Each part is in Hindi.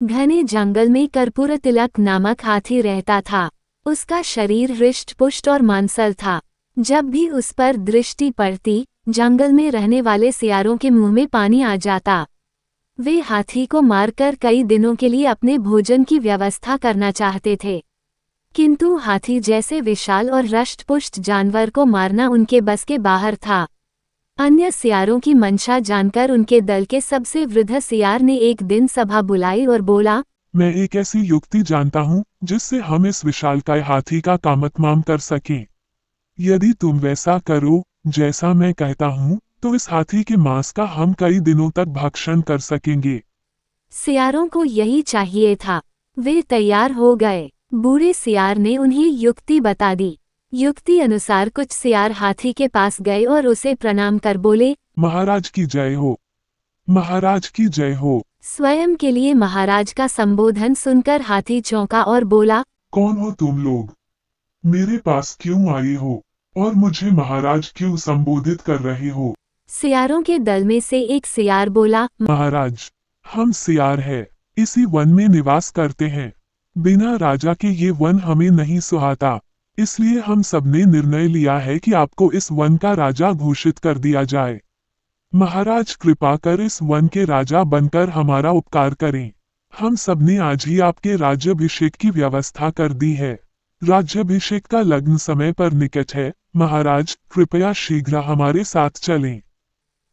घने जंगल में कर्पूरतिलक नामक हाथी रहता था। उसका शरीर हृष्ट-पुष्ट और मांसल था। जब भी उस पर दृष्टि पड़ती, जंगल में रहने वाले सियारों के मुंह में पानी आ जाता। वे हाथी को मारकर कई दिनों के लिए अपने भोजन की व्यवस्था करना चाहते थे, किंतु हाथी जैसे विशाल और हृष्ट-पुष्ट जानवर को मारना उनके बस के बाहर था। अन्य सियारों की मंशा जानकर उनके दल के सबसे वृद्ध सियार ने एक दिन सभा बुलाई और बोला, मैं एक ऐसी युक्ति जानता हूँ जिससे हम इस विशालकाय हाथी का कामतमाम कर सकें। यदि तुम वैसा करो जैसा मैं कहता हूँ, तो इस हाथी के मांस का हम कई दिनों तक भक्षण कर सकेंगे। सियारों को यही चाहिए था। वे तैयार हो गए। बूढ़े सियार ने उन्हें युक्ति बता दी। युक्ति अनुसार कुछ सियार हाथी के पास गए और उसे प्रणाम कर बोले, महाराज की जय हो, महाराज की जय हो। स्वयं के लिए महाराज का संबोधन सुनकर हाथी चौंका और बोला, कौन हो तुम लोग? मेरे पास क्यों आए हो और मुझे महाराज क्यों संबोधित कर रहे हो? सियारों के दल में से एक सियार बोला, महाराज, हम सियार हैं, इसी वन में निवास करते हैं। बिना राजा के ये वन हमें नहीं सुहाता, इसलिए हम सबने निर्णय लिया है कि आपको इस वन का राजा घोषित कर दिया जाए। महाराज कृपा कर इस वन के राजा बनकर हमारा उपकार करें। हम सबने आज ही आपके राज्याभिषेक की व्यवस्था कर दी है। राज्याभिषेक का लग्न समय पर निकट है। महाराज कृपया शीघ्र हमारे साथ चलें।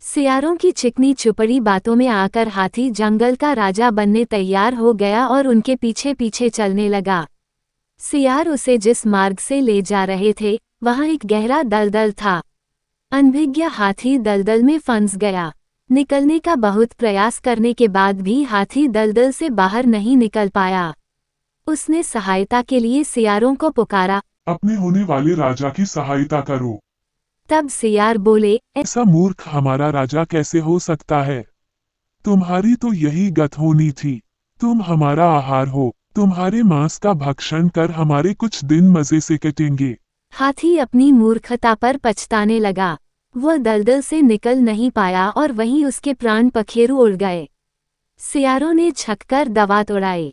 सियारों की चिकनी चुपड़ी बातों में आकर हाथी जंगल का राजा बनने तैयार हो गया और उनके पीछे पीछे चलने लगा। सियार उसे जिस मार्ग से ले जा रहे थे, वहां एक गहरा दलदल था। अनभिज्ञ हाथी दलदल में फंस गया। निकलने का बहुत प्रयास करने के बाद भी हाथी दलदल से बाहर नहीं निकल पाया। उसने सहायता के लिए सियारों को पुकारा, अपने होने वाले राजा की सहायता करो। तब सियार बोले, ऐसा मूर्ख हमारा राजा कैसे हो सकता है? तुम्हारी तो यही गत होनी थी। तुम हमारा आहार हो, तुम्हारे मांस का भक्षण कर हमारे कुछ दिन मजे से कटेंगे। हाथी अपनी मूर्खता पर पछताने लगा। वह दलदल से निकल नहीं पाया और वहीं उसके प्राण पखेरु उड़ गए। सियारों ने छककर दांत उड़ाए।